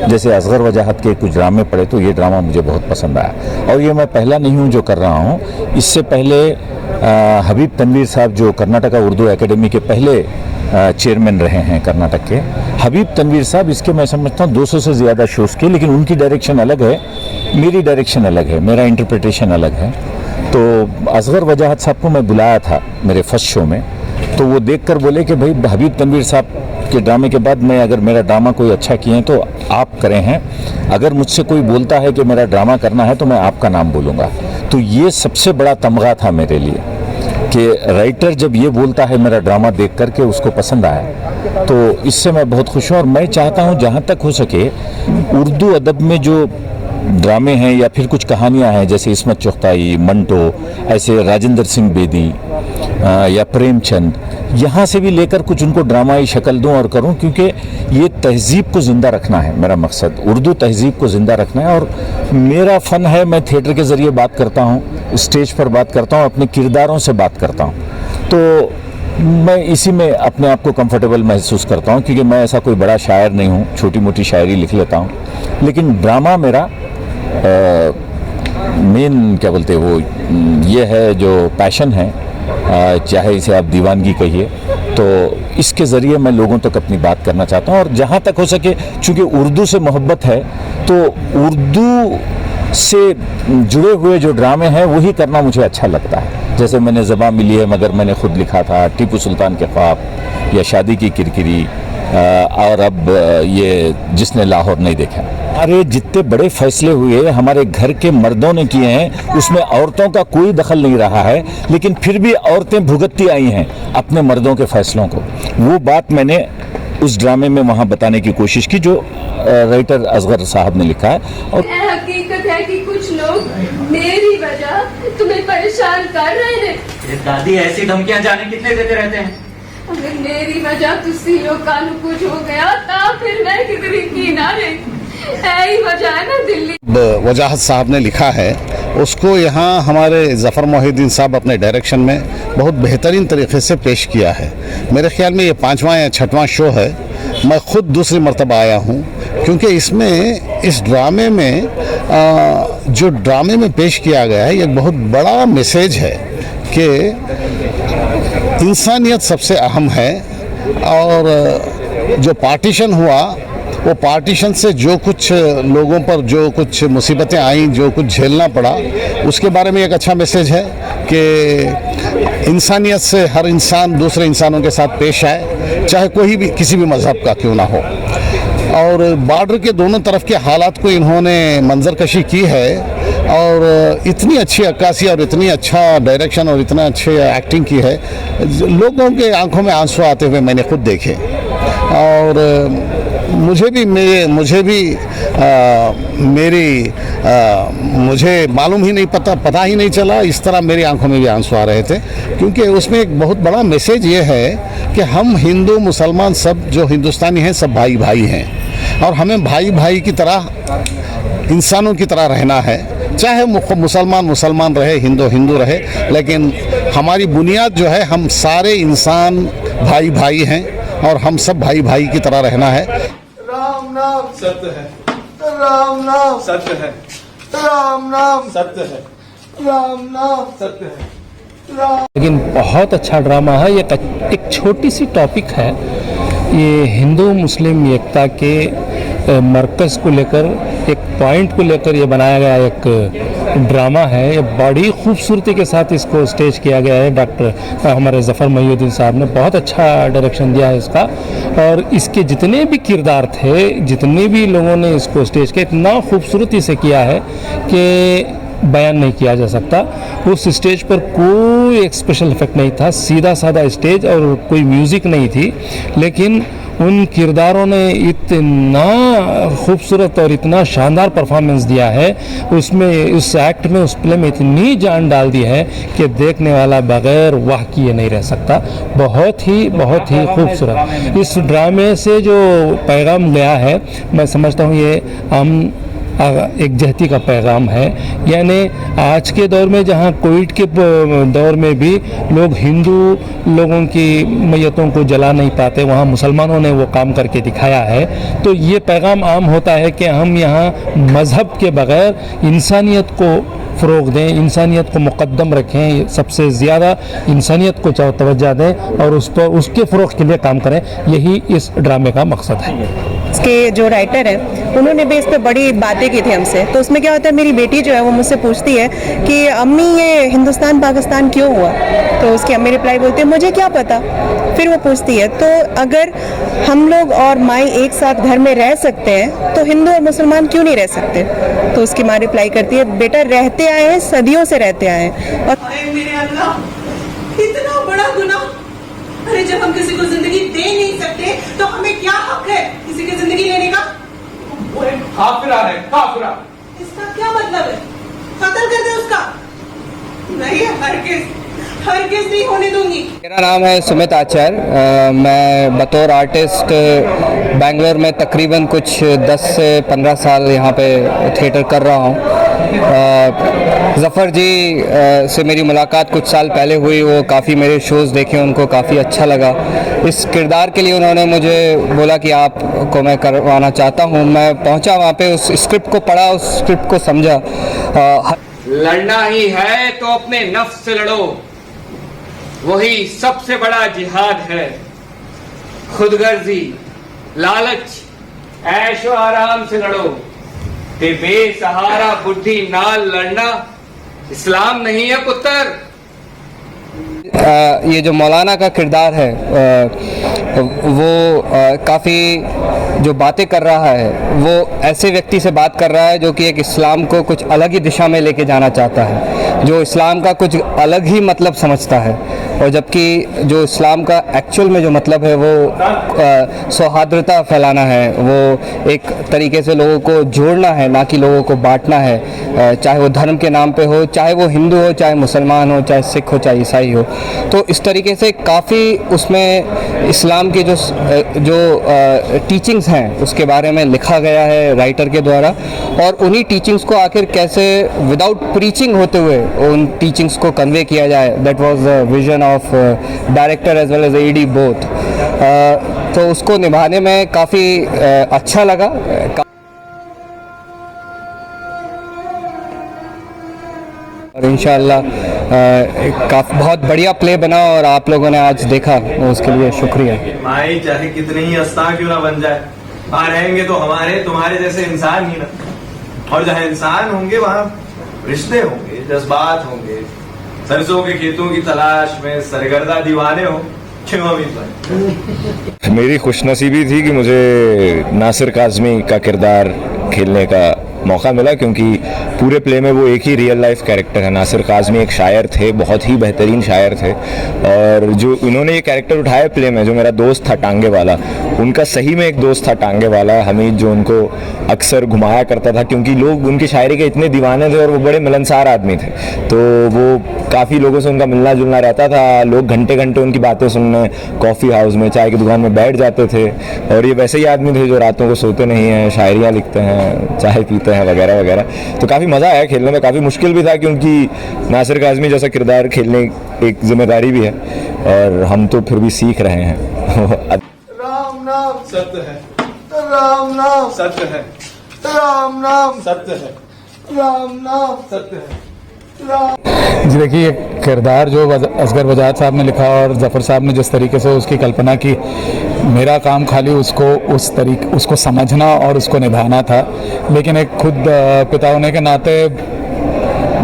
जैसे असगर वजाहत के कुछ ड्रामे पढ़े तो ये ड्रामा मुझे बहुत पसंद आया और ये मैं पहला नहीं हूँ जो कर रहा हूँ। इससे पहले हबीब तनवीर साहब जो कर्नाटका उर्दू एकेडमी के पहले चेयरमैन रहे हैं कर्नाटक के, हबीब तनवीर साहब, इसके मैं समझता हूँ 200 से ज़्यादा शोज़ के, लेकिन उनकी डायरेक्शन अलग है, मेरी डायरेक्शन अलग है, मेरा इंटरप्रिटेशन अलग है। तो असगर वजाहत साहब को मैं बुलाया था मेरे फर्स्ट शो में, तो वो देखकर बोले कि भाई हबीब तनवीर साहब के ड्रामे के बाद मैं अगर मेरा ड्रामा कोई अच्छा किए तो आप करें हैं, अगर मुझसे कोई बोलता है कि मेरा ड्रामा करना है तो मैं आपका नाम बोलूँगा। तो ये सबसे बड़ा तमगा था मेरे लिए कि राइटर जब ये बोलता है मेरा ड्रामा देख करके उसको पसंद आया, तो इससे मैं बहुत खुश हूँ। और मैं चाहता हूँ जहाँ तक हो सके उर्दू अदब में जो ड्रामे हैं या फिर कुछ कहानियाँ हैं, जैसे इस्मत चुगताई, मंटो, ऐसे राजेंद्र सिंह बेदी या प्रेमचंद, यहाँ से भी लेकर कुछ उनको ड्रामाई शक्ल दूँ और करूँ, क्योंकि ये तहज़ीब को ज़िंदा रखना है मेरा मकसद, उर्दू तहज़ीब को ज़िंदा रखना है। और मेरा फ़न है, मैं थिएटर के ज़रिए बात करता हूँ, स्टेज पर बात करता हूँ, अपने किरदारों से बात करता हूँ, तो मैं इसी में अपने आप को कंफर्टेबल महसूस करता हूँ, क्योंकि मैं ऐसा कोई बड़ा शायर नहीं हूँ, छोटी मोटी शायरी लिख लेता हूँ, लेकिन ड्रामा मेरा मेन क्या बोलते हैं वो ये है जो पैशन है, चाहे इसे आप दीवानगी कहिए, तो इसके ज़रिए मैं लोगों तक अपनी बात करना चाहता हूँ। और जहाँ तक हो सके, चूँकि उर्दू से मोहब्बत है, तो उर्दू से जुड़े हुए जो ड्रामे हैं वही करना मुझे अच्छा लगता है। जैसे मैंने ज़बां मिली है मगर मैंने खुद लिखा था, टीपू सुल्तान के ख्वाब, या शादी की किरकिरी, और अब ये जिसने लाहौर नहीं देखा। अरे जितने बड़े फैसले हुए हमारे घर के मर्दों ने किए हैं उसमें औरतों का कोई दखल नहीं रहा है, लेकिन फिर भी औरतें भुगतती आई हैं अपने मर्दों के फैसलों को। वो बात मैंने उस ड्रामे में वहाँ बताने की कोशिश की जो राइटर असगर साहब ने लिखा है। और हकीकत है कि कुछ लोग मेरी वजह तुम्हें परेशान कर रहे हैं। दादी ऐसी धमकियां जाने कितने देते रहते हैं। अगर मेरी वजह तुसी लोग कानू कुछ हो गया तो फिर मैं कितनी की ना रही, यही वजह है ना दिल्ली। वजाहत साहब ने लिखा है उसको यहाँ हमारे ज़फ़र मोहिउद्दीन साहब अपने डायरेक्शन में बहुत बेहतरीन तरीके से पेश किया है। मेरे ख्याल में ये 5वां या 6वां शो है। मैं ख़ुद दूसरी मरतबा आया हूँ, क्योंकि इसमें इस ड्रामे में जो ड्रामे में पेश किया गया है ये बहुत बड़ा मैसेज है कि इंसानियत सबसे अहम है, और जो पार्टीशन हुआ वो पार्टीशन से जो कुछ लोगों पर जो कुछ मुसीबतें आईं, जो कुछ झेलना पड़ा, उसके बारे में एक अच्छा मैसेज है कि इंसानियत से हर इंसान दूसरे इंसानों के साथ पेश आए, चाहे कोई भी किसी भी मज़हब का क्यों ना हो। और बॉर्डर के दोनों तरफ के हालात को इन्होंने मंजरकशी की है, और इतनी अच्छी अक्कासी और इतनी अच्छा डायरेक्शन और इतना अच्छे एक्टिंग की है, लोगों के आंखों में आंसू आते हुए मैंने खुद देखे। और मुझे मालूम ही नहीं पता ही नहीं चला, इस तरह मेरी आंखों में भी आंसू आ रहे थे, क्योंकि उसमें एक बहुत बड़ा मैसेज ये है कि हम हिंदू मुसलमान सब जो हिंदुस्तानी हैं सब भाई भाई हैं, और हमें भाई भाई की तरह इंसानों की तरह रहना है। चाहे मुसलमान रहे, हिंदू रहे, लेकिन हमारी बुनियाद जो है हम सारे इंसान भाई भाई हैं, और हम सब भाई भाई की तरह रहना है। राम नाम सत्य है, राम नाम सत्य है, राम नाम सत्य है, राम नाम सत्य है। लेकिन बहुत अच्छा ड्रामा है। ये एक छोटी सी टॉपिक है, ये हिंदू मुस्लिम एकता के मरकज़ को लेकर, एक पॉइंट को लेकर ये बनाया गया एक ड्रामा है। ये बड़ी खूबसूरती के साथ इसको स्टेज किया गया है। डॉक्टर हमारे ज़फ़र मोहिउद्दीन साहब ने बहुत अच्छा डायरेक्शन दिया है इसका, और इसके जितने भी किरदार थे, जितने भी लोगों ने इसको स्टेज किया, इतना खूबसूरती से किया है कि बयान नहीं किया जा सकता। उस स्टेज पर कोई एक स्पेशल इफेक्ट नहीं था, सीधा साधा स्टेज और कोई म्यूज़िक नहीं थी, लेकिन उन किरदारों ने इतना खूबसूरत और इतना शानदार परफॉर्मेंस दिया है, उसमें उस एक्ट में, उस प्ले में इतनी जान डाल दी है कि देखने वाला बगैर वाह किए नहीं रह सकता। बहुत ही खूबसूरत इस ड्रामे से जो पैगाम गया है, मैं समझता हूँ ये एक जहती का पैगाम है। यानी आज के दौर में जहाँ कोविड के दौर में भी लोग हिंदू लोगों की मैयतों को जला नहीं पाते, वहाँ मुसलमानों ने वो काम करके दिखाया है। तो ये पैगाम आम होता है कि हम यहाँ मज़हब के बग़ैर इंसानियत को फ़रोग़ दें, इंसानियत को मुक़द्दम रखें, सबसे ज़्यादा इंसानियत को तवज्जो दें और उस पर उसके फ़रोग़ के लिए काम करें। यही इस ड्रामे का मकसद है। इसके जो राइटर हैं उन्होंने भी इस पर बड़ी बातें की थी हमसे। तो उसमें क्या होता है, मेरी बेटी जो है वो मुझसे पूछती है कि अम्मी ये हिंदुस्तान पाकिस्तान क्यों हुआ, तो उसकी अम्मी रिप्लाई बोलती है मुझे क्या पता। फिर वो पूछती है तो अगर हम लोग और माई एक साथ घर में रह सकते हैं तो हिंदू और मुसलमान क्यों नहीं रह सकते। तो उसकी माँ रिप्लाई करती है बेटा रहते आए हैं, सदियों से रहते आए हैं। और मेरे अल्लाह, इतना बड़ा गुनाह। अरे जब हम किसी को जिंदगी दे नहीं सकते तो हमें क्या हक है किसी की जिंदगी लेने का। वो एक काफिरा है, काफिरा। इसका क्या मतलब है, कत्ल कर दे उसका। नहीं, हरगिज़ नहीं होने दूंगी। मेरा नाम है सुमित आचार्य। मैं बतौर आर्टिस्ट बेंगलोर में तकरीबन कुछ 10 से 15 साल यहाँ पे थिएटर कर रहा हूँ। ज़फ़र जी से मेरी मुलाकात कुछ साल पहले हुई, वो काफ़ी मेरे शोज़ देखे, उनको काफ़ी अच्छा लगा। इस किरदार के लिए उन्होंने मुझे बोला कि आपको मैं करवाना चाहता हूँ। मैं पहुँचा वहाँ पे, उस स्क्रिप्ट को पढ़ा, उस स्क्रिप्ट को समझा। लड़ना ही है तो अपने नफ्स से लड़ो, वही सबसे बड़ा जिहाद है। खुदगर्जी, लालच, ऐशो आराम से लड़ो, ते बेसहारा बुद्धि नाल लड़ना इस्लाम नहीं है पुत्र। ये जो मौलाना का किरदार है वो काफ़ी जो बातें कर रहा है, वो ऐसे व्यक्ति से बात कर रहा है जो कि एक इस्लाम को कुछ अलग ही दिशा में लेके जाना चाहता है, जो इस्लाम का कुछ अलग ही मतलब समझता है। और जबकि जो इस्लाम का एक्चुअल में जो मतलब है वो सौहार्दता फैलाना है, वो एक तरीके से लोगों को जोड़ना है, ना कि लोगों को बांटना है, चाहे वो धर्म के नाम पे हो, चाहे वो हिंदू हो, चाहे मुसलमान हो, चाहे सिख हो, चाहे ईसाई हो। तो इस तरीके से काफ़ी उसमें इस्लाम की जो टीचिंग्स हैं उसके बारे में लिखा गया है राइटर के द्वारा। और उन्हीं टीचिंग्स को आखिर कैसे विदाउट प्रीचिंग होते हुए उन टीचिंग्स को कन्वे किया जाए, that was the vision of director as well as AD both. तो उसको निभाने में काफ़ी अच्छा लगा। और इंशाअल्लाह बहुत बढ़िया प्ले बना और आप लोगों ने आज देखा, उसके लिए शुक्रिया। भाई चाहे कितने ही अस्ता क्यों ना बन जाए, वहाँ रहेंगे तो हमारे तुम्हारे जैसे इंसान ही ना। और जहाँ इंसान होंगे वहाँ रिश्ते होंगे, जज्बात होंगे। सरसों के खेतों की तलाश में सरगर्दा दीवाने हो। क्यों अमित भाई? मेरी खुशनसीबी थी कि मुझे नासिर काज़मी का किरदार खेलने का मौका मिला, क्योंकि पूरे प्ले में वो एक ही रियल लाइफ कैरेक्टर है। नासिर काज़मी एक शायर थे, बहुत ही बेहतरीन शायर थे, और जो इन्होंने ये कैरेक्टर उठाया प्ले में, जो मेरा दोस्त था टांगे वाला, उनका सही में एक दोस्त था टांगे वाला हमीद, जो उनको अक्सर घुमाया करता था, क्योंकि लोग उनकी शायरी के इतने दीवाने थे और वो बड़े मिलनसार आदमी थे। तो वो काफ़ी लोगों से उनका मिलना जुलना रहता था। लोग घंटे घंटे उनकी बातें सुनने कॉफ़ी हाउस में, चाय की दुकान में बैठ जाते थे। और ये वैसे ही आदमी थे जो रातों को सोते नहीं हैं, शायरियाँ लिखते हैं, चाय पीते हैं वगैरह वगैरह। तो काफ़ी मज़ा आया खेलने में, काफ़ी मुश्किल भी था, क्योंकि नासिर काज़मी जैसा किरदार खेलने एक जिम्मेदारी भी है, और हम तो फिर भी सीख रहे हैं। राम नाम सत्य है, राम नाम सत्य है, राम नाम सत्य है, राम नाम सत्य है। जी देखिए, किरदार जो असगर वजाहत साहब ने लिखा और ज़फ़र साहब ने जिस तरीके से उसकी कल्पना की, मेरा काम खाली उसको समझना और उसको निभाना था। लेकिन एक खुद पिता होने के नाते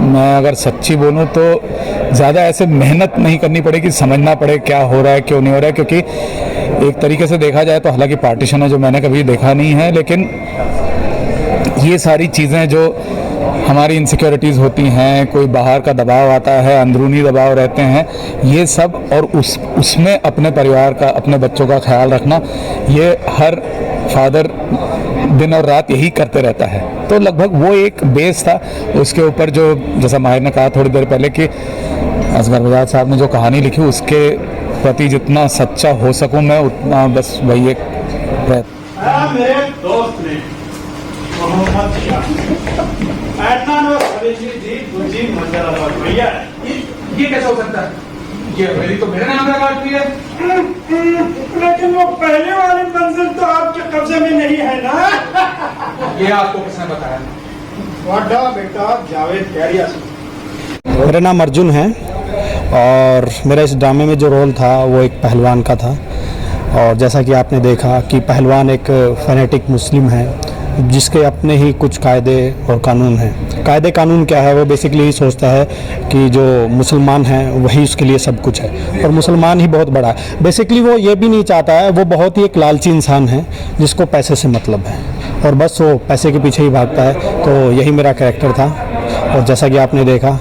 मैं अगर सच्ची बोलूं तो ज़्यादा ऐसे मेहनत नहीं करनी पड़ेगी, समझना पड़े क्या हो रहा है क्यों नहीं हो रहा है। क्योंकि एक तरीके से देखा जाए तो हालांकि पार्टीशन है जो मैंने कभी देखा नहीं है, लेकिन ये सारी चीज़ें जो हमारी इनसिक्योरिटीज़ होती हैं, कोई बाहर का दबाव आता है, अंदरूनी दबाव रहते हैं, ये सब और उसमें अपने परिवार का, अपने बच्चों का ख्याल रखना, ये हर फादर दिन और रात यही करते रहता है। तो लगभग वो एक बेस था, उसके ऊपर जो जैसा माहिर ने कहा थोड़ी देर पहले कि असगर बजाज साहब ने जो कहानी लिखी उसके प्रति जितना सच्चा हो सकूं मैं उतना बस वही एक मेरे दोस्त ने मोहम्मद शाह ऐतनान और खलीली जी दूजी मंजिल पर भैया ये कैसे हो सकता है? ये मेरी तो मेरे नाम पे बात हुई है। लेकिन वो पहले वाली मंजिल तो आपके कब्जे में नहीं है ना। ये आपको किसने बताया? वाडा बेटा जावेद कैरिया से। मेरा नाम अर्जुन है और मेरा इस ड्रामे में जो रोल था वो एक पहलवान का था। और जैसा कि आपने देखा कि पहलवान एक फैनेटिक मुस्लिम है जिसके अपने ही कुछ कायदे और कानून हैं। कायदे कानून क्या है? वो बेसिकली ही सोचता है कि जो मुसलमान हैं वही उसके लिए सब कुछ है और मुसलमान ही बहुत बड़ा है। बेसिकली वो ये भी नहीं चाहता है, वो बहुत ही एक लालची इंसान है जिसको पैसे से मतलब है और बस वो पैसे के पीछे ही भागता है। तो यही मेरा कैरेक्टर था और जैसा कि आपने देखा